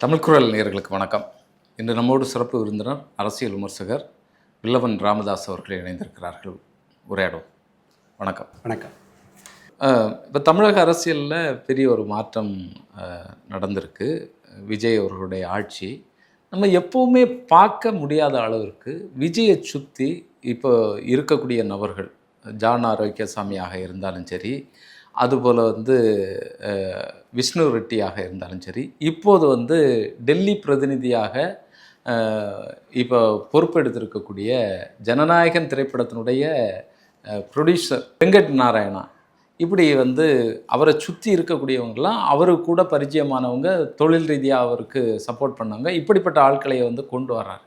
தமிழ் குரல் நேயர்களுக்கு வணக்கம். இன்று நம்மோடு சிறப்பு விருந்தினர் அரசியல் விமர்சகர் வில்லவன் ராமதாஸ் அவர்கள் இணைந்திருக்கிறார்கள். உரையாடும். வணக்கம். வணக்கம். இப்போ தமிழக அரசியலில் பெரிய ஒரு மாற்றம் நடந்திருக்கு. விஜய் அவர்களுடைய ஆட்சி நம்ம எப்போவுமே பார்க்க முடியாத அளவிற்கு விஜயை சுற்றி இப்போ இருக்கக்கூடிய நபர்கள், ஜான் ஆரோக்கியசாமியாக இருந்தாலும் சரி, அதுபோல் விஷ்ணு ரெட்டியாக இருந்தாலும் சரி, இப்போது டெல்லி பிரதிநிதியாக இப்போ பொறுப்பெடுத்திருக்கக்கூடிய ஜனநாயகன் திரைப்படத்தினுடைய ப்ரொடியூசர் வெங்கட் நாராயணா, இப்படி அவரை சுற்றி இருக்கக்கூடியவங்கெல்லாம் அவருக்கு கூட பரிச்சயமானவங்க, தொழில் ரீதியாக அவருக்கு சப்போர்ட் பண்ணாங்க. இப்படிப்பட்ட ஆட்களை கொண்டு வர்றாரு.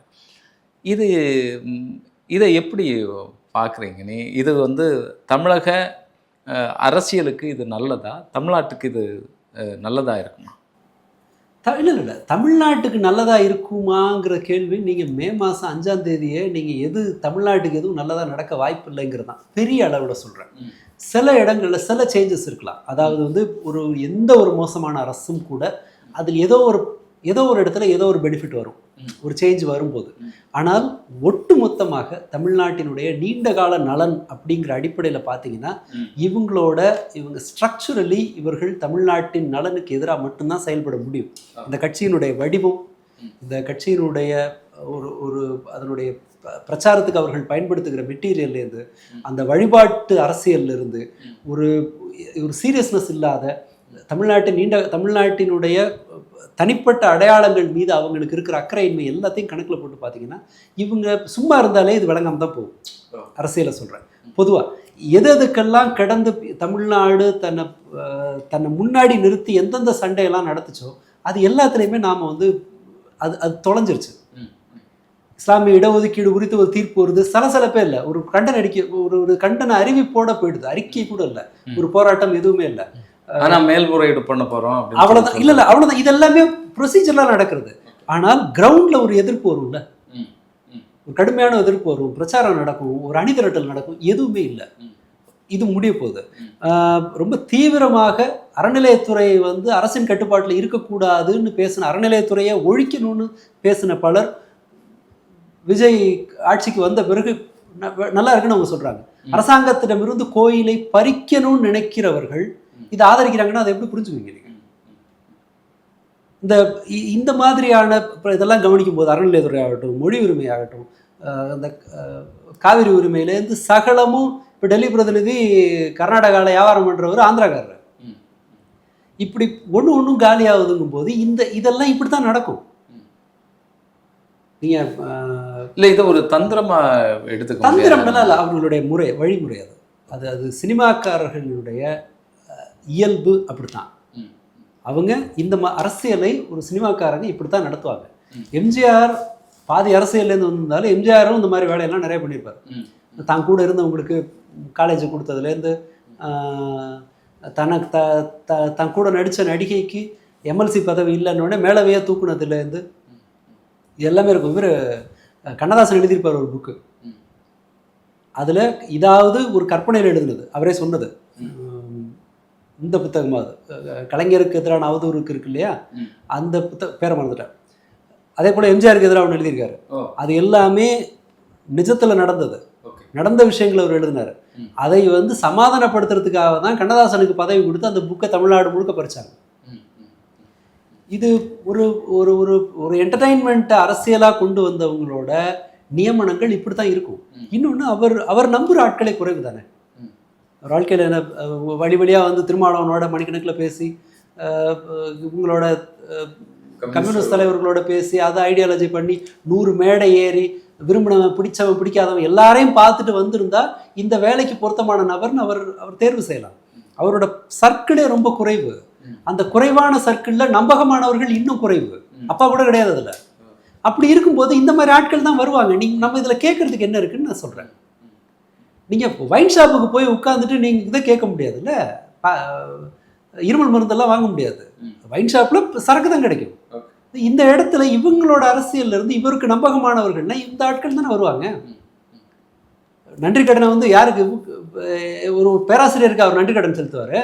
இதை எப்படி பார்க்குறீங்க நீ? இது தமிழக அரசியலுக்கு இது நல்லதா? தமிழ்நாட்டுக்கு இது நல்லதாக இருக்குமா? இல்லை, தமிழ்நாட்டுக்கு நல்லதாக இருக்குமாங்கிற கேள்வி நீங்கள் மே மாதம் 5ஆம் தேதியே நீங்கள் எது தமிழ்நாட்டுக்கு எதுவும் நல்லதாக நடக்க வாய்ப்பு இல்லைங்கிறது தான் பெரிய அளவில் சொல்கிறேன். சில இடங்களில் சில சேஞ்சஸ் இருக்கலாம். அதாவது எந்த ஒரு மோசமான அரசும் கூட அதில் ஏதோ ஒரு இடத்துல ஏதோ ஒரு பெனிஃபிட் வரும், ஒரு சேஞ்ச் வரும்போது. ஆனால் ஒட்டு மொத்தமாக தமிழ்நாட்டினுடைய நீண்ட கால நலன் அப்படிங்கிற அடிப்படையில் பார்த்தீங்கன்னா இவங்க ஸ்ட்ரக்சரலி இவர்கள் தமிழ்நாட்டின் நலனுக்கு எதிராக மட்டும்தான் செயல்பட முடியும். இந்த கட்சியினுடைய வடிவம், இந்த கட்சியினுடைய அதனுடைய பிரச்சாரத்துக்கு அவர்கள் பயன்படுத்துகிற மெட்டீரியல்லேருந்து, அந்த வழிபாட்டு அரசியல்லிருந்து, ஒரு சீரியஸ்னஸ் இல்லாத தமிழ்நாட்டினுடைய தனிப்பட்ட அடையாளங்கள் மீது அவங்களுக்கு இருக்கிற அக்கறையின்மை எல்லாத்தையும் கணக்கில் போட்டு பார்த்தீங்கன்னா இவங்க சும்மா இருந்தாலே இது விளங்காம தான் போகும். அரசியலை சொல்கிறேன். பொதுவாக எதுக்கெல்லாம் கடந்து தமிழ்நாடு தன்னை முன்னாடி நிறுத்தி எந்தெந்த சண்டையெல்லாம் நடத்துச்சோ அது எல்லாத்துலேயுமே நாம் அது தொலைஞ்சிருச்சு. இஸ்லாமிய இடஒதுக்கீடு குறித்து ஒரு தீர்ப்பு வருது, சலசலப்பே இல்லை. ஒரு கண்டன அறிவிப்போட போயிடுது, அறிக்கை கூட இல்லை, ஒரு போராட்டம் எதுவுமே இல்லை. ஆனால் மேல்முறையீடு பண்ண போகிறோம், அவ்வளோதான். இல்லை, அவ்வளோதான். இதெல்லாமே ப்ரொசீஜர்லாம் நடக்கிறது. ஆனால் கிரவுண்டில் ஒரு எதிர்ப்பு வரும்ல, ஒரு கடுமையான எதிர்ப்பு வரும், பிரச்சாரம் நடக்கும், ஒரு அணிதிரட்டல் நடக்கும், எதுவுமே இல்லை. இது முடிய போகுது. ரொம்ப தீவிரமாக அறநிலையத்துறை அரசின் கட்டுப்பாட்டில் இருக்கக்கூடாதுன்னு பேசின, அறநிலையத்துறையை ஒழிக்கணும்னு பேசின பலர் விஜய் ஆட்சிக்கு வந்த பிறகு நல்லா இருக்குன்னு அவங்க சொல்றாங்க. அரசாங்கத்திடமிருந்து கோயிலை பறிக்கணும்னு நினைக்கிறவர்கள் இதை ஆதரிக்கிறாங்கன்னா அதை எப்படி புரிஞ்சுக்குவீங்க நீங்க? இந்த மாதிரியான இதெல்லாம் கவனிக்கும் போது அறநிலையத்துறை ஆகட்டும், மொழி உரிமை ஆகட்டும், அந்த காவிரி உரிமையிலேருந்து சகலமும் இப்போ டெல்லி பிரதிநிதி கர்நாடகாவில் வியாபாரம் பண்ணுறவர் ஆந்திராக்காரர், இப்படி ஒன்றும் காலியாகுதுங்கும் போது இதெல்லாம் இப்படி தான் நடக்கும். நீங்கள் இல்லை, இதை ஒரு தந்திரமாக எடுத்துக்க தந்திரம்னா இல்லை, அவங்களுடைய வழிமுறை அது சினிமாக்காரர்களுடைய இயல்பு அப்படித்தான். அவங்க இந்த அரசியலை ஒரு சினிமாக்காரங்க இப்படித்தான் நடத்துவாங்க. எம்ஜிஆர் பாதி அரசியல்லேருந்து வந்திருந்தாலும் எம்ஜிஆரும் இந்த மாதிரி வேலையெல்லாம் நிறைய பண்ணியிருப்பார். தான் கூட இருந்தவங்களுக்கு காலேஜ் கொடுத்ததுலேருந்து, தன் கூட நடித்த நடிகைக்கு எம்எல்சி பதவி இல்லைன்னொடனே மேலவையாக தூக்குனதுலேருந்து எல்லாமே இருக்கும். இவர் கண்ணதாசன் எழுதியிருப்பார் ஒரு புக்கு, அதில் இதாவது ஒரு கற்பனையில் எழுதுனது, அவரே சொன்னது. இந்த புத்தகமாக அது கலைஞருக்கு எதிரான அவதூறுக்கு இருக்கு இல்லையா, அந்த பேரை மறந்துட்டேன். அதே போல் எம்ஜிஆருக்கு எதிராக ஒன்று எழுதியிருக்காரு. அது எல்லாமே நிஜத்தில் நடந்த விஷயங்களை அவர் எழுதினார். அதை சமாதானப்படுத்துறதுக்காக தான் கண்ணதாசனுக்கு பதவி கொடுத்து அந்த புக்கை தமிழ்நாடு முழுக்க பறிச்சாங்க. இது ஒரு என்டர்டைன்மெண்ட் அரசியலாக கொண்டு வந்தவங்களோட நியமனங்கள் இப்படி தான் இருக்கும். இன்னொன்று, அவர் நம்புகிற ஆட்களை குறைவு தானே. ஒரு வாழ்க்கையில் என்ன வழியாக திருமாவளவனோட மணிக்கணக்கில் பேசி, இவங்களோட கம்யூனிஸ்ட் தலைவர்களோட பேசி, அதை ஐடியாலஜி பண்ணி 100 மேடை ஏறி விரும்பினவன் பிடிச்சவன் பிடிக்காதவன் எல்லாரையும் பார்த்துட்டு வந்திருந்தா இந்த வேலைக்கு பொருத்தமான நபர்னு அவர் தேர்வு செய்யலாம். அவரோட சர்க்கிளே ரொம்ப குறைவு. அந்த குறைவான சர்க்கிளில் நம்பகமானவர்கள் இன்னும் குறைவு. அப்பா கூட கிடையாது அதில். அப்படி இருக்கும்போது இந்த மாதிரி ஆட்கள் தான் வருவாங்க. நம்ம இதில் கேட்கறதுக்கு என்ன இருக்குன்னு நான் சொல்கிறேன். நீங்கள் வைன் ஷாப்புக்கு போய் உட்காந்துட்டு நீங்கள் இதை கேட்க முடியாதுல்ல, இருமல் மருந்தெல்லாம் வாங்க முடியாது. வைன் ஷாப்பில் சரக்கு தான் கிடைக்கும். இந்த இடத்துல இவங்களோட அரசியல்லேருந்து இவருக்கு நம்பகமானவர்கள்னா இந்த ஆட்கள் தானே வருவாங்க. நன்றி கடனை யாருக்கு, ஒரு பேராசிரியருக்கு அவர் நன்றி கடன் செலுத்துவார்.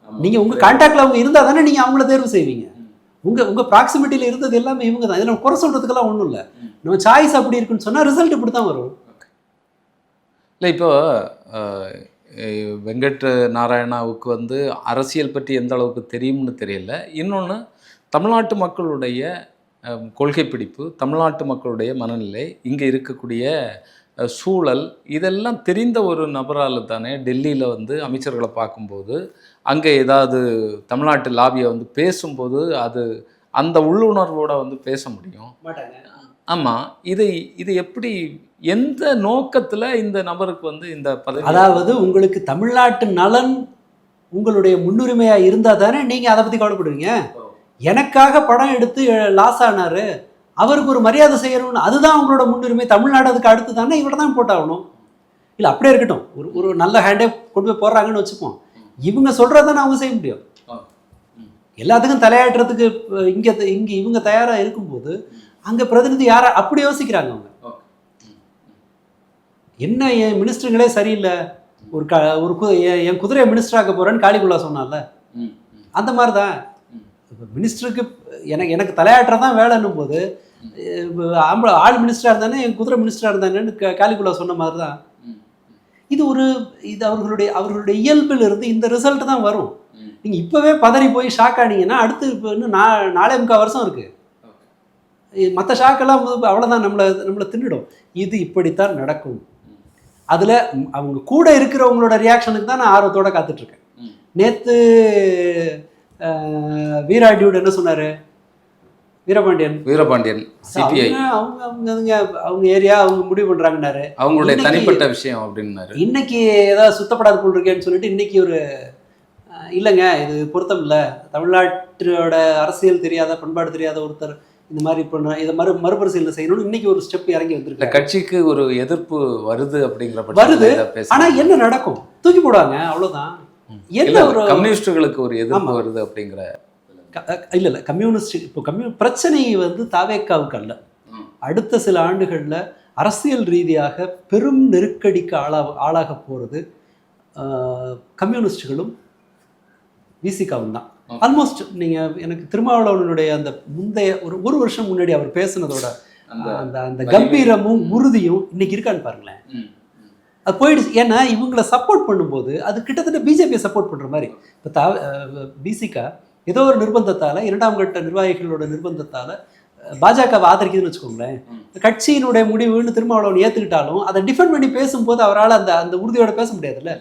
நீங்கள் உங்கள் கான்டாக்டில் அவங்க இருந்தால் தானே நீங்கள் அவங்கள தேர்வு செய்வீங்க. உங்கள் ப்ராக்சிமிட்டியில் இருந்தது எல்லாமே இவங்க தான். இதில் குறை சொல்கிறதுக்கெல்லாம் ஒன்றும் இல்லை. நம்ம சாய்ஸ் அப்படி இருக்குன்னு சொன்னால் ரிசல்ட் இப்படி தான் வரும். இல்லை இப்போ வெங்கட் நாராயணாவுக்கு வந்து அரசியல் பற்றி எந்த அளவுக்கு தெரியும்னு தெரியல. இன்னொன்று, தமிழ்நாட்டு மக்களுடைய கொள்கை பிடிப்பு, தமிழ்நாட்டு மக்களுடைய மனநிலை, இங்கே இருக்கக்கூடிய சூழல், இதெல்லாம் தெரிந்த ஒரு நபரால் தானே டெல்லியில் வந்து அமைச்சர்களை பார்க்கும்போது அங்கே ஏதாவது தமிழ்நாட்டு லாபியை வந்து பேசும்போது அது அந்த உள்ளுணர்வோடு வந்து பேச முடியும். ஆமாம், இது எப்படி, எந்த நோக்கத்தில் இந்த நபருக்கு வந்து இந்த பதவி? அதாவது உங்களுக்கு தமிழ்நாட்டு நலன் உங்களுடைய முன்னுரிமையாக இருந்தால் தானே நீங்கள் அதை பற்றி கவலைப்படுவீங்க. எனக்காக படம் எடுத்து லாஸ் ஆனார், அவருக்கு ஒரு மரியாதை செய்யணும்னு, அதுதான் உங்களோட முன்னுரிமை. தமிழ்நாடு அதுக்கு அடுத்து தானே இவரை தான் போட்டாகணும். இல்லை அப்படியே இருக்கட்டும், ஒரு நல்ல ஹேண்டே கொண்டு போய் போடுறாங்கன்னு வச்சுப்போம். இவங்க சொல்கிறத அவங்க செய்ய முடியும். எல்லாத்துக்கும் தலையாட்டுறதுக்கு இங்கே இவங்க தயாராக இருக்கும்போது அங்கே பிரதிநிதி யாரை அப்படி யோசிக்கிறாங்க அவங்க. என்ன என் மினிஸ்டருங்களே சரியில்லை, என் குதிரையை மினிஸ்டராக்க போகிறேன்னு காளிகுல்லா சொன்னால, அந்த மாதிரி தான் இப்போ மினிஸ்டருக்கு எனக்கு தலையாட்டுறது தான் வேலைன்னும் போது ஆள் மினிஸ்டராக இருந்தானே என் குதிரை மினிஸ்டராக இருந்தானேன்னு காளிகுல்லா சொன்ன மாதிரி தான். இது அவர்களுடைய இயல்பில் இருந்து இந்த ரிசல்ட் தான் வரும். நீங்கள் இப்போவே பதறி போய் ஷாக் ஆனீங்கன்னா அடுத்து இப்போ இன்னும் 4.25 வருஷம் இருக்குது. மற்ற ஷாக்கெல்லாம் அவ்வளோதான், நம்மளை தின்னுடும். இது இப்படித்தான் நடக்கும். அதில் அவங்க கூட இருக்கிறவங்களோட ரியாக்ஷனுக்கு தான் நான் ஆர்வத்தோடு காத்துட்ருக்கேன். நேற்று வீராடியோட என்ன சொன்னார், வீரபாண்டியன் சிபிஐ அவங்க ஏரியா அவங்க முடிவு பண்ணுறாங்கன்னாரு, அவங்களுடைய தனிப்பட்ட விஷயம் அப்படின்னாரு. இன்னைக்கு ஏதாவது சுத்தப்படாத போல் இருக்கேன்னு சொல்லிட்டு இன்னைக்கு ஒரு இல்லைங்க இது பொருத்தம் இல்லை, தமிழ்நாட்டோட அரசியல் தெரியாத பண்பாடு தெரியாத ஒருத்தர் இந்த மாதிரி பண்ணுறேன், இதை மறுபரிசீலனை செய்யணும்னு இன்னைக்கு ஒரு ஸ்டெப் இறங்கி வந்திருக்கு. கட்சிக்கு ஒரு எதிர்ப்பு வருது அப்படிங்கிற வருது. ஆனால் என்ன நடக்கும், தூக்கி போடுவாங்க, அவ்வளோதான். என்ன ஒரு கம்யூனிஸ்டுகளுக்கு ஒரு எதிர்ப்பு வருது அப்படிங்கிற இல்லை கம்யூனிஸ்ட் இப்போ பிரச்சனை வந்து தாவேக்காவுக்கு அல்ல, அடுத்த சில ஆண்டுகளில் அரசியல் ரீதியாக பெரும் நெருக்கடிக்கு ஆளாக போகிறது கம்யூனிஸ்டுகளும் விசிகாவும் தான். ஆல்மோஸ்ட் நீங்கள் எனக்கு திருமாவளவனுடைய அந்த முந்தைய ஒரு வருஷம் முன்னாடி அவர் பேசுனதோட அந்த கம்பீரமும் உறுதியும் இன்னைக்கு இருக்கான்னு பாருங்களேன். அது போயிடுச்சு. ஏன்னா இவங்களை சப்போர்ட் பண்ணும்போது அது கிட்டத்தட்ட பிஜேபியை சப்போர்ட் பண்ணுற மாதிரி. இப்போ பிசிகா ஏதோ ஒரு நிர்பந்தத்தால், 2ஆம் கட்ட நிர்வாகிகளோட நிர்பந்தத்தால் பாஜகவை ஆதரிக்குதுன்னு வச்சுக்கோங்களேன். கட்சியினுடைய முடிவுன்னு திருமாவளவன் ஏற்றுக்கிட்டாலும் அதை டிஃபெண்ட் பண்ணி பேசும்போது அவரால் அந்த உறுதியோட பேச முடியாதுல்ல.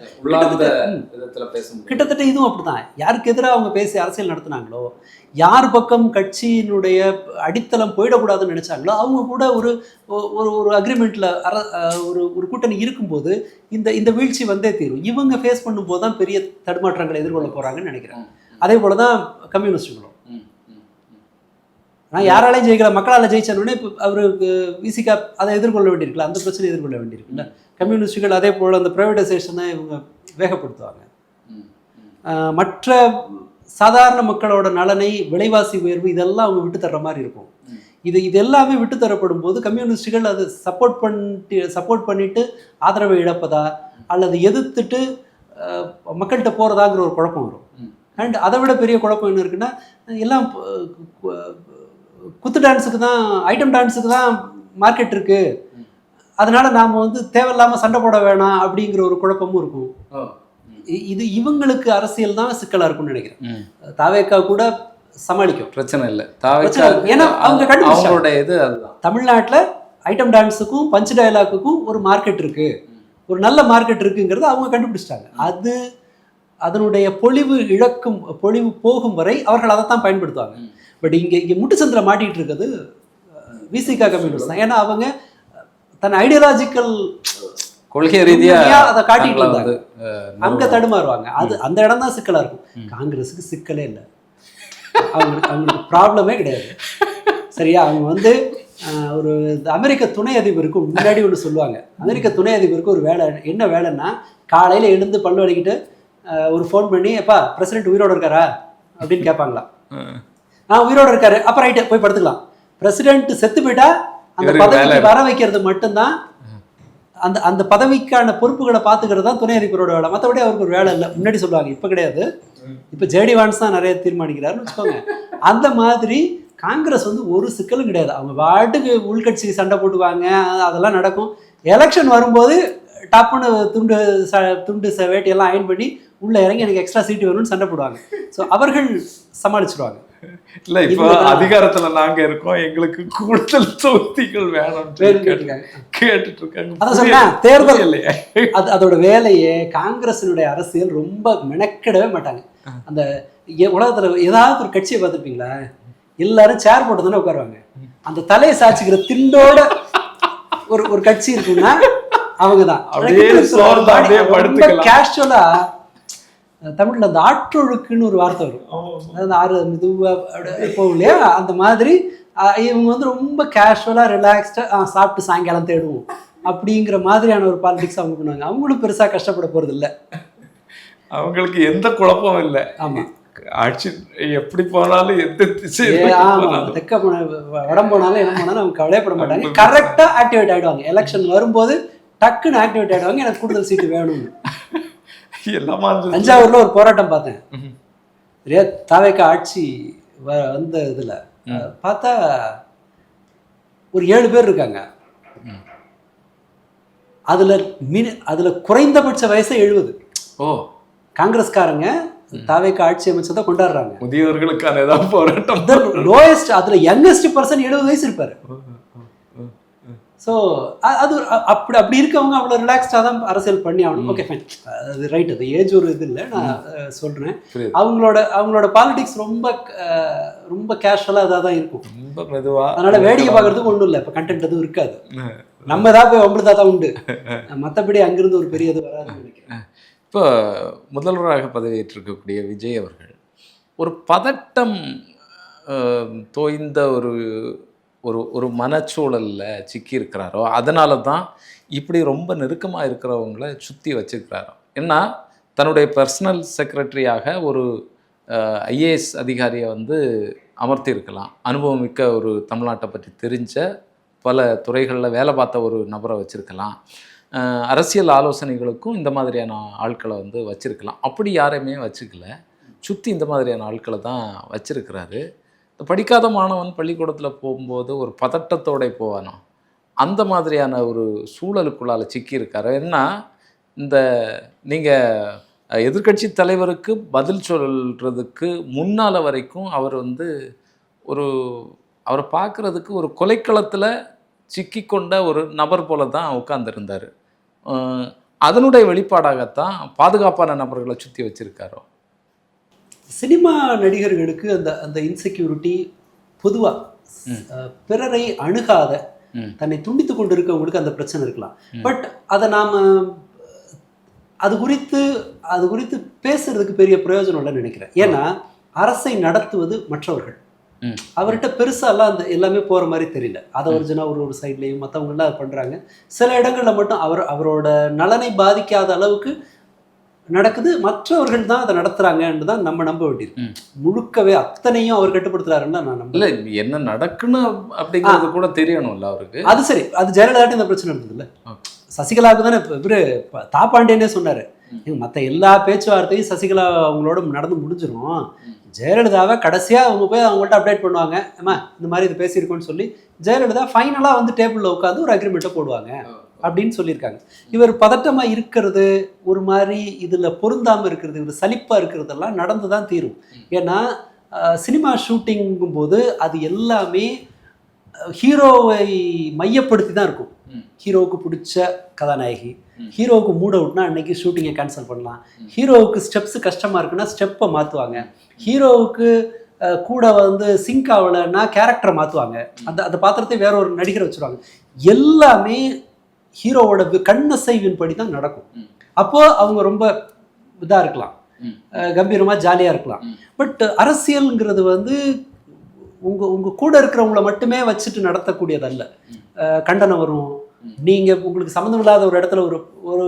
கிட்டத்தட்ட இதுவும் அப்படிதான். யாருக்கு எதிராக அவங்க பேசி அரசியல் நடத்தினாங்களோ, யார் பக்கம் கட்சியினுடைய அடித்தளம் போயிடக்கூடாதுன்னு நினைச்சாங்களோ அவங்க கூட ஒரு ஒரு அக்ரிமெண்ட்ல ஒரு கூட்டணி இருக்கும்போது இந்த வீழ்ச்சி வந்தே தீரும். இவங்க ஃபேஸ் பண்ணும்போது தான் பெரிய தடுமாற்றங்களை எதிர்கொள்ள போறாங்கன்னு நினைக்கிறேன். அதே போலதான் கம்யூனிஸ்டுகளும். நான் யாராலையும் ஜெயிக்கல, மக்களால் ஜெயிச்சோன்னே இப்போ அவருக்கு விசிகா அதை எதிர்கொள்ள வேண்டியிருக்குல்ல, அந்த பிரச்சனை எதிர்கொள்ள வேண்டியிருக்குல்ல. கம்யூனிஸ்டுகள் அதே போல் அந்த ப்ரைவேட்டைசேஷனை இவங்க வேகப்படுத்துவாங்க. மற்ற சாதாரண மக்களோட நலனை, விலைவாசி உயர்வு இதெல்லாம் அவங்க விட்டு தர்ற மாதிரி இருக்கும். இது எல்லாமே விட்டு தரப்படும் போது கம்யூனிஸ்டுகள் அது சப்போர்ட் பண்ணிட்டு ஆதரவை இழப்பதா அல்லது எதிர்த்துட்டு மக்கள்கிட்ட போகிறதாங்கிற ஒரு குழப்பம் வரும். அண்ட் அதை விட பெரிய குழப்பம் என்ன இருக்குன்னா, எல்லாம் குத்து டான்ஸுக்கு தான், ஐட்டம் டான்ஸுக்கு தான் மார்க்கெட் இருக்குது, அதனால நாம் வந்து தேவையில்லாமல் சண்டை போட வேணாம் அப்படிங்கிற ஒரு குழப்பமும் இருக்கும். இது இவங்களுக்கு அரசியல் தான் சிக்கலாக இருக்கும்னு நினைக்கிறேன். தாவேக்கா கூட சமாளிக்கும், பிரச்சனை இல்லை. ஏன்னா அவங்க கண்டுபிடிச்சாங்க தமிழ்நாட்டில் ஐட்டம் டான்ஸுக்கும் பஞ்ச் டயலாக்குக்கும் ஒரு மார்க்கெட் இருக்குது, ஒரு நல்ல மார்க்கெட் இருக்குங்கிறத அவங்க கண்டுபிடிச்சிட்டாங்க. அதனுடைய பொழிவு போகும் வரை அவர்கள் அதைத்தான் பயன்படுத்துவாங்க. பட் இங்கே முட்டுச்சந்தில் மாட்டிகிட்டு இருக்கிறது விசிகா கம்யூனிஸ்ட் தான். ஏன்னா அவங்க தன் ஐடியாலஜிக்கல் கொள்கை ரீதியாக அதை காட்டிட்டு இருந்தாங்க, அங்கே தடுமாறுவாங்க. அந்த இடம் தான் சிக்கலாக இருக்கும். காங்கிரஸுக்கு சிக்கலே இல்லை, அவங்களுக்கு ப்ராப்ளமே கிடையாது. சரியா? அவங்க வந்து ஒரு அமெரிக்க துணை அதிபருக்கு முன்னாடி ஒன்று சொல்லுவாங்க. அமெரிக்க துணை அதிபருக்கு ஒரு வேலை, என்ன வேலைன்னா காலையில் எழுந்து பல்லு வலிக்கிட்டு ஒரு ஃபோன் பண்ணி, எப்பா பிரசிடென்ட் உயிரோடு இருக்காரா அப்படின்னு கேட்பாங்களாம். உயிரோடு இருக்காரு, அப்போ ரைட்டு போய் படுத்துக்கலாம். பிரசிடென்ட் செத்து போயிட்டா அந்த பதவிக்கு வர வைக்கிறது மட்டும்தான், அந்த பதவிக்கான பொறுப்புகளை பார்த்துக்கிறது தான் துணை அதிபரோட வேலை. மற்றபடி அவருக்கு ஒரு வேலை இல்லை. முன்னாடி சொல்லுவாங்க, இப்போ கிடையாது. இப்போ ஜேடி வான்ஸ் தான் நிறைய தீர்மானிக்கிறாருன்னு வச்சுக்கோங்க. அந்த மாதிரி காங்கிரஸ் வந்து ஒரு சிக்கலும் கிடையாது. அவங்க பாட்டுக்கு உள்கட்சி சண்டை போட்டுவாங்க, அதெல்லாம் நடக்கும். எலெக்ஷன் வரும்போது டப்புன்னு துண்டு வேட்டியெல்லாம் அயன் பண்ணி உள்ளே இறங்கி எனக்கு எக்ஸ்ட்ரா சீட்டு வேணும்னு சண்டை போடுவாங்க. ஸோ அவர்கள் சமாளிச்சிருவாங்க. இல்லை, இப்போ அதிகாரத்தில் நாங்கள் இருக்கோம், எங்களுக்கு கூடுதல் தொகுதிகள் வேணும் கேட்டுட்டு இருக்காங்க. அதான் சொன்னேன், தேர்தல் இல்லையா அதோட வேலையே. காங்கிரஸினுடைய அரசியல் ரொம்ப மெனக்கிடவே மாட்டாங்க. அந்த உலகத்தில் ஏதாவது ஒரு கட்சியை பார்த்துருப்பீங்களா, எல்லாரும் சேர் போட்டு தானே உட்காருவாங்க. அந்த தலையை சாட்சிக்கிற திண்டோட ஒரு கட்சி இருக்குன்னா அவங்க தான். கேஷுவலா தமிழ்ல அந்த ஆற்றொழுக்குன்னு ஒரு வார்த்தை வரும், அதாவது ஆறு மெதுவா போகும் இல்லையா, அந்த மாதிரி இவங்க வந்து ரொம்ப கேஷுவலா ரிலாக்ஸ்டா சாப்பிட்டு சாயங்காலம் தேடுவோம் அப்படிங்கிற மாதிரியான ஒரு பாலிடிக்ஸ் அவங்க பண்ணுவாங்க. அவங்களும் பெருசா கஷ்டப்பட போறது இல்லை, அவங்களுக்கு எந்த குழப்பமும் இல்லை. ஆமா, ஆட்சி எப்படி போனாலும் எந்த திசை தெற்க போன வடம் போனாலும் என்ன போனாலும் அவங்க கவலைப்பட மாட்டாங்க. கரெக்டா ஆக்டிவேட் ஆயிடுவாங்க. எலெக்ஷன் வரும்போது டக்குன்னு ஆக்டிவேட் ஆயிடுவாங்க, எனக்கு கூடுதல் சீட்டு வேணும்னு. தஞ்சாவூர்ல ஒரு போராட்டம் பார்த்தேன், தாவேக்கா ஆட்சி வந்த இதுல பார்த்தா ஒரு 7 பேர் இருக்காங்க. அதுல குறைந்தபட்ச வயசு 70. காங்கிரஸ்காரங்க தாவேக்கா ஆட்சி அமைச்சதை கொண்டாடுறாங்க. முதியவர்களுக்கான ஏதாவது போராட்டம். லோயஸ்ட், அதுல யங்கஸ்ட் பர்சன் 70 வயசு இருப்பாரு. ஸோ அது அப்படி இருக்கவங்க அவ்வளோ ரிலாக்ஸ்டாக தான் அரசியல் பண்ணி ஆகணும். ஓகே ஃபைன், அது ரைட், அது ஏஜ் ஒரு இது இல்லை, நான் சொல்கிறேன். அவங்களோட பாலிடிக்ஸ் ரொம்ப ரொம்ப கேஷுவலாக இதாக தான் இருக்கும், ரொம்ப மெதுவாக. அதனால் வேடிக்கை பார்க்குறதுக்கு ஒன்றும் இல்லை, இப்போ கண்டென்ட் எதுவும் இருக்காது. நம்ம ஏதாவது போய் ஒம்பளுதா தான் உண்டு, மற்றபடி அங்கிருந்து ஒரு பெரிய இது வராதுன்னு நினைக்கிறேன். இப்போ முதல்வராக பதவியேற்றிருக்கக்கூடிய விஜய் அவர்கள் ஒரு பதட்டம் தோய்ந்த ஒரு ஒரு ஒரு மனச்சூழலில் சிக்கி இருக்கிறாரோ, அதனால தான் இப்படி ரொம்ப நெருக்கமாக இருக்கிறவங்கள சுற்றி வச்சுருக்கிறாரோ. ஏன்னா தன்னுடைய பர்சனல் செக்ரட்டரியாக ஒரு ஐஏஎஸ் அதிகாரியை வந்து அமர்த்தியிருக்கலாம், அனுபவம் மிக்க ஒரு தமிழ்நாட்டை பற்றி தெரிஞ்ச பல துறைகளில் வேலை பார்த்த ஒரு நபரை வச்சுருக்கலாம், அரசியல் ஆலோசனைகளுக்கும் இந்த மாதிரியான ஆட்களை வந்து வச்சுருக்கலாம். அப்படி யாரையுமே வச்சுக்கல, சுற்றி இந்த மாதிரியான ஆட்களை தான் வச்சுருக்கிறாரு. இந்த படிக்காத மாணவன் பள்ளிக்கூடத்தில் போகும்போது ஒரு பதட்டத்தோடு போவானோ, அந்த மாதிரியான ஒரு சூழலுக்குள்ளால் சிக்கியிருக்காரு. ஏன்னா இந்த நீங்கள் எதிர்க்கட்சி தலைவருக்கு பதில் சொல்கிறதுக்கு முன்னால் வரைக்கும் அவர் வந்து அவரை பார்க்குறதுக்கு ஒரு கொலைக்களத்தில் சிக்கிக்கொண்ட ஒரு நபர் போல தான் உட்கார்ந்துருந்தார். அதனுடைய வெளிப்பாடாகத்தான் பாதுகாப்பான நபர்களை சுற்றி வச்சுருக்காரோ. சினிமா நடிகர்களுக்கு அந்த இன்செக்யூரிட்டி பொதுவாக பிறரை அணுகாத தன்னை துண்டித்து கொண்டு இருக்கவங்களுக்கு அந்த பிரச்சனை இருக்கலாம். பட் அதை நாம் அது குறித்து பேசுறதுக்கு பெரிய பிரயோஜனம் இல்லைன்னு நினைக்கிறேன். ஏன்னா அரசை நடத்துவது மற்றவர்கள், அவர்கிட்ட பெருசாலாம் அந்த எல்லாமே போகிற மாதிரி தெரியல. அதை ஒரிஜினா ஒரு சைட்லேயும் மற்றவங்களாம் அதை பண்ணுறாங்க. சில இடங்களில் மட்டும் அவரோட நலனை பாதிக்காத அளவுக்கு நடக்குது, மற்றவர்கள் தான் அதை நடத்துறாங்கன்னு தான் நம்ம நம்ப வேண்டியிருக்கு. முழுக்கவே அத்தனையும் அவர் கட்டுப்படுத்துறாருன்னு நான் நம்ப. இல்லை, என்ன நடக்குன்னு அப்படிங்கிறது கூட தெரியணும்ல அவருக்கு. அது சரி, அது ஜெயலலிதாட்டி இந்த பிரச்சனை இருந்தது இல்லை, சசிகலாவுக்கு தானே. இவரு தாப்பாண்டியனே சொன்னார், மற்ற எல்லா பேச்சுவார்த்தையும் சசிகலா அவங்களோட நடந்து முடிஞ்சிடும், ஜெயலலிதாவை கடைசியாக அவங்க போய் அவங்கள்ட்ட அப்டேட் பண்ணுவாங்க, அம்மா இந்த மாதிரி இது பேசியிருக்கோன்னு சொல்லி ஜெயலலிதா ஃபைனலாக வந்து டேபிளில் உட்காந்து ஒரு அக்ரிமெண்ட்டை போடுவாங்க அப்படின்னு சொல்லியிருக்காங்க. இவர் பதட்டமாக இருக்கிறது, ஒரு மாதிரி இதில் பொருந்தாமல் இருக்கிறது, இவர் சலிப்பாக இருக்கிறதெல்லாம் நடந்து தான் தீரும். ஏன்னா சினிமா ஷூட்டிங்கும் போது அது எல்லாமே ஹீரோவை மையப்படுத்தி தான் இருக்கும். ஹீரோவுக்கு பிடிச்ச கதாநாயகி, ஹீரோவுக்கு மூட் அவுட்னா அன்னைக்கு ஷூட்டிங்கை கேன்சல் பண்ணலாம், ஹீரோவுக்கு ஸ்டெப்ஸு கஷ்டமாக இருக்குன்னா ஸ்டெப்பை மாற்றுவாங்க, ஹீரோவுக்கு கூட வந்து சிங்க் ஆகலைன்னா கேரக்டரை மாற்றுவாங்க, அந்த பாத்திரத்தை வேற ஒரு நடிகரை வச்சுருவாங்க. எல்லாமே ஹீரோவோட கண்ணசைவின் படி தான் நடக்கும். அப்போ அவங்க ரொம்ப இதாக இருக்கலாம், கம்பீரமாக ஜாலியாக இருக்கலாம். பட் அரசியல்ங்கிறது வந்து உங்கள் கூட இருக்கிறவங்கள மட்டுமே வச்சுட்டு நடத்தக்கூடியதல்ல. கண்டனம் வரும், நீங்கள் உங்களுக்கு சம்மந்தம் இல்லாத ஒரு இடத்துல ஒரு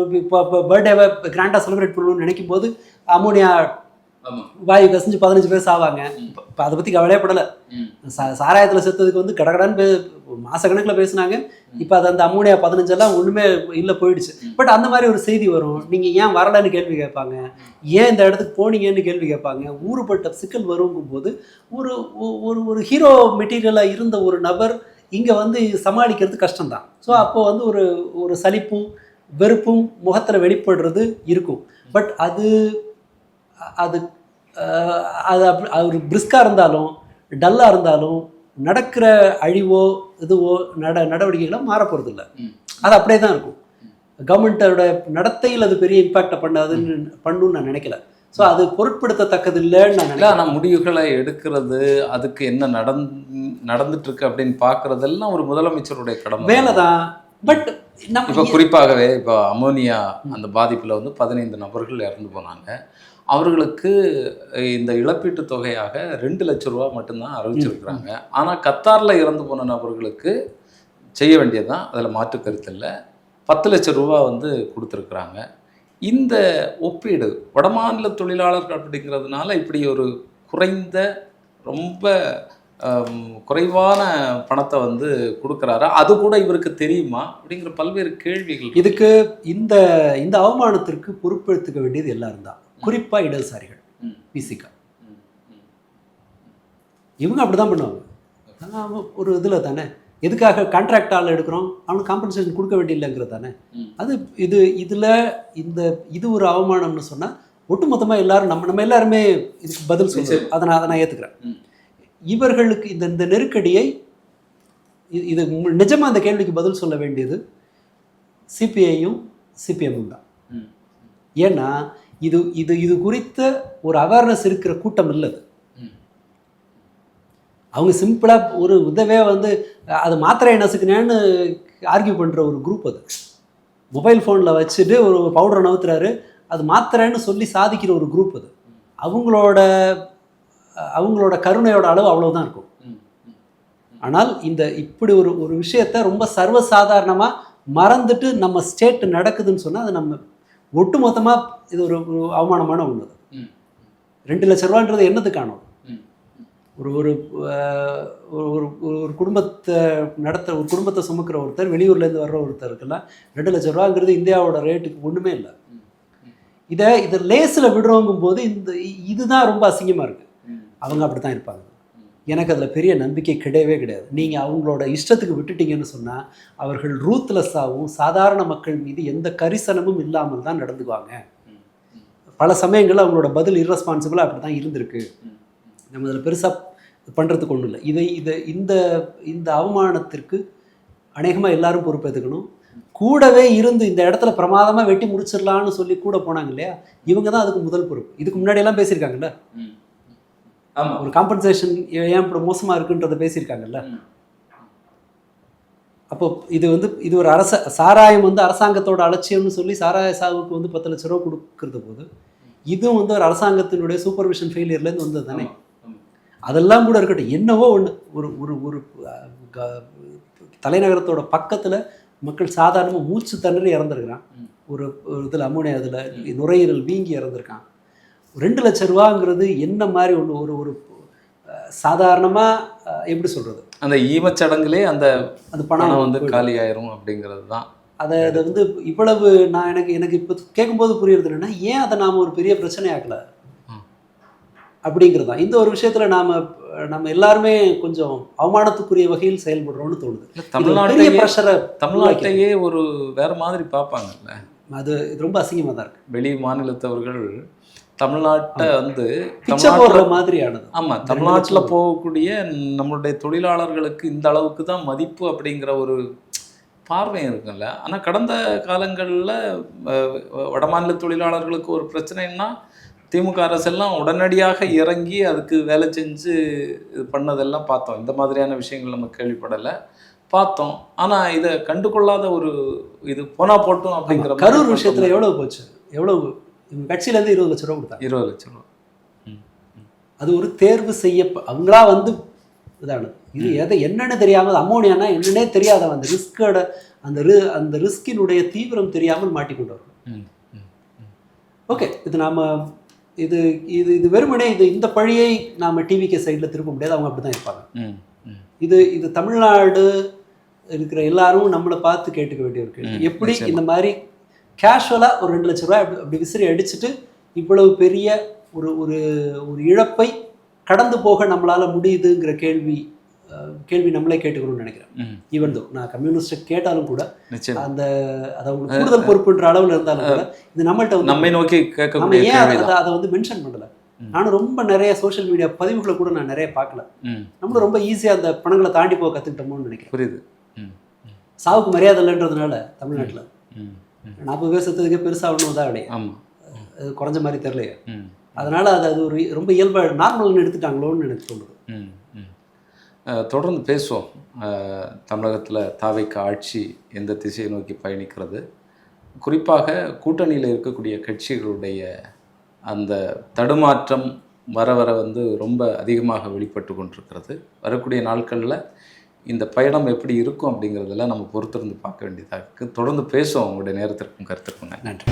பர்த்டேவை கிராண்டாக செலிப்ரேட் பண்ணணும்னு நினைக்கும் போது அமோனியா வாயு கசிஞ்சு 15 பேர் சாவாங்க. இப்போ அதை பற்றி கவலையப்படலை. சாராயத்தில் செத்ததுக்கு வந்து கடகடான்னு மாசக்கணக்கில் பேசுனாங்க. இப்போ அது அந்த அம்மோனியா 15 எல்லாம் ஒன்றுமே இல்லை, போயிடுச்சு. பட் அந்த மாதிரி ஒரு செய்தி வரும். நீங்கள் ஏன் வரலன்னு கேள்வி கேட்பாங்க, ஏன் இந்த இடத்துக்கு போனீங்கன்னு கேள்வி கேட்பாங்க. ஊறுபட்ட சிக்கல் வருங்கும் போது ஒரு ஒரு ஹீரோ மெட்டீரியலாக இருந்த ஒரு நபர் இங்கே வந்து சமாளிக்கிறது கஷ்டம்தான். ஸோ அப்போ வந்து ஒரு சலிப்பும் வெறுப்பும் முகத்தில் வெளிப்படுறது இருக்கும். பட் அது அது அது ஒரு பிரிஸ்காக இருந்தாலும் டல்லாக இருந்தாலும் நடக்கிற அழிவோ இதுவோ நடவடிக்கைகளோ மாறப்போகிறது இல்லை. அது அப்படியே தான் இருக்கும். கவர்மெண்ட்டோட நடத்தையில் அது பெரிய இம்பாக்டை பண்ணுன்னு நான் நினைக்கல. ஸோ அது பொருட்படுத்தத்தக்கது இல்லைன்னு நான் நினைக்கிறேன். ஆனால் முடிவுகளை எடுக்கிறது, அதுக்கு என்ன நடந்துட்டு இருக்கு அப்படின்னு பார்க்குறதெல்லாம் ஒரு முதலமைச்சருடைய கடமை வேலை தான். பட் இப்போ குறிப்பாகவே இப்போ அமோனியா அந்த பாதிப்பில் வந்து 15 நபர்கள் இறந்து போனாங்க. அவர்களுக்கு இந்த இழப்பீட்டு தொகையாக 2 லட்ச ரூபா மட்டும்தான் அறிவிச்சிருக்கிறாங்க. ஆனால் கத்தாரில் இறந்து போன நபர்களுக்கு செய்ய வேண்டியதுதான், அதில் மாற்று கருத்து இல்லை, 10 லட்ச ரூபா வந்து கொடுத்துருக்குறாங்க. இந்த ஒப்பீடு வடமாநில தொழிலாளர்கள் அப்படிங்கிறதுனால இப்படி ஒரு குறைந்த ரொம்ப குறைவான பணத்தை வந்து கொடுக்குறாரு, அது கூட இவருக்கு தெரியுமா அப்படிங்கிற பல்வேறு கேள்விகள். இதுக்கு இந்த அவமானத்திற்கு பொறுப்பெடுத்துக்க வேண்டியது எல்லாரும் தான், குறிப்பாக இடதுசாரிகள், பிசிகா. இவங்க அப்படி தான் பண்ணுவாங்க. ஒரு இதில் தானே எதுக்காக கான்ட்ராக்ட் ஆள் எடுக்கிறோம், அவனுக்கு காம்பன்சேஷன் கொடுக்க வேண்டியில்லைங்கிறது தானே. அது இது ஒரு அவமானம்னு சொன்னால் ஒட்டுமொத்தமாக எல்லாரும் நம்ம எல்லாருமே இதுக்கு பதில் சொல்லுவோம். அதை நான் ஏற்றுக்கிறேன். இவர்களுக்கு இந்த நெருக்கடியை இது நிஜமாக அந்த கேள்விக்கு பதில் சொல்ல வேண்டியது சிபிஐயும் சிபிஎம்மும் தான். ஏன்னா இது குறித்த ஒரு அவேர்னஸ் இருக்கிற கூட்டம் இல்லை. அவங்க சிம்பிளாக ஒரு உதவே வந்து அது மாத்திரை நசுக்குனேன்னு ஆர்கியூ பண்ணுற ஒரு குரூப். அது மொபைல் ஃபோனில் வச்சுட்டு ஒரு பவுடரை நவுத்துறாரு, அது மாத்திரைன்னு சொல்லி சாதிக்கிற ஒரு குரூப். அது அவங்களோட கருணையோட அளவு அவ்வளோதான் இருக்கும். ஆனால் இப்படி ஒரு விஷயத்த ரொம்ப சர்வசாதாரணமாக மறந்துட்டு நம்ம ஸ்டேட் நடக்குதுன்னு சொன்னால் அது நம்ம ஒட்டுமொத்தமாக இது ஒரு அவமானமான ஒன்று. 2 லட்ச ரூபான்றது என்னது காணும்? ஒரு குடும்பத்தை சுமக்கிற ஒருத்தர், வெளியூர்லேருந்து வர்ற ஒருத்தருக்கெல்லாம் 2 லட்ச ரூபாங்கிறது இந்தியாவோட ரேட்டுக்கு ஒன்றுமே இல்லை. இதை லேஸில் விடுறோங்கும் போது இதுதான் ரொம்ப அசிங்கமாக இருக்குது. அவங்க அப்படி தான் இருப்பாங்க. எனக்கு அதில் பெரிய நம்பிக்கை கிடையவே கிடையாது. நீங்கள் அவங்களோட இஷ்டத்துக்கு விட்டுட்டீங்கன்னு சொன்னால் அவர்கள் ரூத்லெஸ்ஸாகவும் சாதாரண மக்கள் மீது எந்த கரிசனமும் இல்லாமல் தான் நடந்துக்குவாங்க. பல சமயங்களில் அவங்களோட பதில் இர்ரெஸ்பான்சிபிளாக அப்படி தான் இருந்திருக்கு. நம்ம அதில் பெருசாக பண்ணுறதுக்கு ஒன்றும் இல்லை. இந்த அவமானத்திற்கு அநேகமாக எல்லாரும் பொறுப்பேற்றுக்கணும். கூடவே இருந்து இந்த இடத்துல பிரமாதமாக வெட்டி முடிச்சிடலான்னு சொல்லி கூட போனாங்க இல்லையா, இவங்க தான் அதுக்கு முதல் பொறுப்பு. இதுக்கு முன்னாடியெல்லாம் பேசியிருக்காங்கல்ல, ஒரு காம்பன்சேஷன் ஏன் இப்படி மோசமாக இருக்குன்றதை பேசியிருக்காங்கல்ல. அப்போ இது ஒரு சாராயம் வந்து அரசாங்கத்தோட அலட்சியம்னு சொல்லி சாராய சாவுக்கு வந்து 10 லட்ச ரூபா கொடுக்கறது போது இதுவும் வந்து ஒரு அரசாங்கத்தினுடைய சூப்பர்விஷன் ஃபெயிலியர்லேருந்து வந்தது தானே. அதெல்லாம் கூட இருக்கட்டும், என்னவோ ஒன்று ஒரு தலைநகரத்தோட பக்கத்தில் மக்கள் சாதாரணமாக மூச்சு தண்ணீர் இறந்துருக்கிறான். ஒரு இதில் அம்மோனியா இதில் நுரையீரல் வீங்கி இறந்துருக்கான். 2 லட்ச ரூபாங்கிறது என்ன மாதிரி ஒன்று ஒரு சாதாரணமாக எப்படி சொல்கிறது, அந்த ஈமச்சடங்குலே அந்த பணம் வந்து காலி ஆயிரும் அப்படிங்கிறது தான். அதை வந்து இவ்வளவு எனக்கு இப்போ கேட்கும்போது புரியுறது என்னன்னா, ஏன் அதை நாம் ஒரு பெரிய பிரச்சனை ஆக்கலை அப்படிங்கிறது தான். இந்த ஒரு விஷயத்தில் நம்ம எல்லாருமே கொஞ்சம் அவமானத்துக்குரிய வகையில் செயல்படுறோம்னு தோணுது. தமிழ்நாட்டையே ஒரு வேற மாதிரி பார்ப்பாங்கல்ல, அது ரொம்ப அசிங்கமாக தான் இருக்கு. வெளி மாநிலத்தவர்கள் தமிழ்நாட்டை வந்து போடுற மாதிரியானது. ஆமாம், தமிழ்நாட்டில் போகக்கூடிய நம்மளுடைய தொழிலாளர்களுக்கு இந்த அளவுக்கு தான் மதிப்பு அப்படிங்கிற ஒரு பார்வை இருக்குல்ல. ஆனால் கடந்த காலங்களில் வடமாநில தொழிலாளர்களுக்கு ஒரு பிரச்சனைன்னா திமுக அரசெல்லாம் உடனடியாக இறங்கி அதுக்கு வேலை செஞ்சு இது பண்ணதெல்லாம் பார்த்தோம். இந்த மாதிரியான விஷயங்கள் நம்ம கேள்விப்படலை, பார்த்தோம். ஆனால் இதை கண்டுகொள்ளாத ஒரு இது போனா போட்டோம் அப்படிங்கிற. கரூர் விஷயத்தில் எவ்வளோ போச்சு, எவ்வளவு இவங்க கட்சியிலேருந்து 20 லட்ச ரூபா கொடுத்தாங்க. 20 லட்ச ரூபா. அது ஒரு தேர்வு அவங்களா வந்து இதானது. இது என்னன்னு தெரியாமல், அம்மோனியானா என்னன்னே தெரியாத அந்த ரிஸ்கோட அந்த ரிஸ்கினுடைய தீவிரம் தெரியாமல் மாட்டிக்கொண்டவர்கள். ஓகே, இது நாம் இது இது இது வெறுமனே இந்த பழியை நாம் டிவிகே சைடில் திருப்ப முடியாது, அவங்க அப்படி தான் இருப்பாங்க. இது தமிழ்நாடு இருக்கிற எல்லாரும் நம்மளை பார்த்து கேட்டுக்க வேண்டிய ஒரு கேள்வி. எப்படி இந்த மாதிரி கேஷுவலாக ஒரு 2 லட்ச ரூபாய் அப்படி விசிறி அடிச்சுட்டு இவ்வளவு பெரிய ஒரு ஒரு ஒரு இழப்பை கடந்து போக நம்மளால் முடியுதுங்கிற கேள்வி நம்மளே கேட்டுக்கணும்னு நினைக்கிறேன். ஈவன் தோ நான் கம்யூனிஸ்ட்டை கேட்டாலும் கூட அந்த அதை அவங்களுக்கு கூடுதல் பொறுப்புன்ற அளவில் இருந்தாலும் கூட இது நம்மள்கிட்ட நம்மை நோக்கி நம்ம ஏன் அதை வந்து மென்ஷன் பண்ணலை. நானும் ரொம்ப நிறைய சோஷியல் மீடியா பதிவுகளை கூட நான் நிறைய பார்க்கல. நம்மளும் ரொம்ப ஈஸியாக அந்த பணங்களை தாண்டி போக கற்றுக்கிட்டோமோன்னு நினைக்கிறேன். புரியுது. சாவுக்கு மரியாதை இல்லைன்றதுனால தமிழ்நாட்டில் 40 பேர் செத்ததுக்கே பெருசாக ஒன்றும் தான் கிடையாது. அது குறைஞ்ச மாதிரி தெரியலையே. அதனால் அது ஒரு ரொம்ப இயல்பாக நார்மல்னு எடுத்துட்டாங்களோன்னு எனக்கு தோணுது. தொடர்ந்து பேசுவோம். தமிழகத்தில் தாவைக்க ஆட்சி எந்த திசையை நோக்கி பயணிக்கிறது, குறிப்பாக கூட்டணியில் இருக்கக்கூடிய கட்சிகளுடைய அந்த தடுமாற்றம் வர வர வந்து ரொம்ப அதிகமாக வெளிப்பட்டு கொண்டிருக்கிறது. வரக்கூடிய நாட்களில் இந்த பயணம் எப்படி இருக்கும் அப்படிங்கிறதெல்லாம் நம்ம பொறுத்திருந்து பார்க்க வேண்டியதாக இருக்குது. தொடர்ந்து பேசுவோம். உங்களுடைய நேரத்திற்கும் கருத்திற்கும் நன்றி.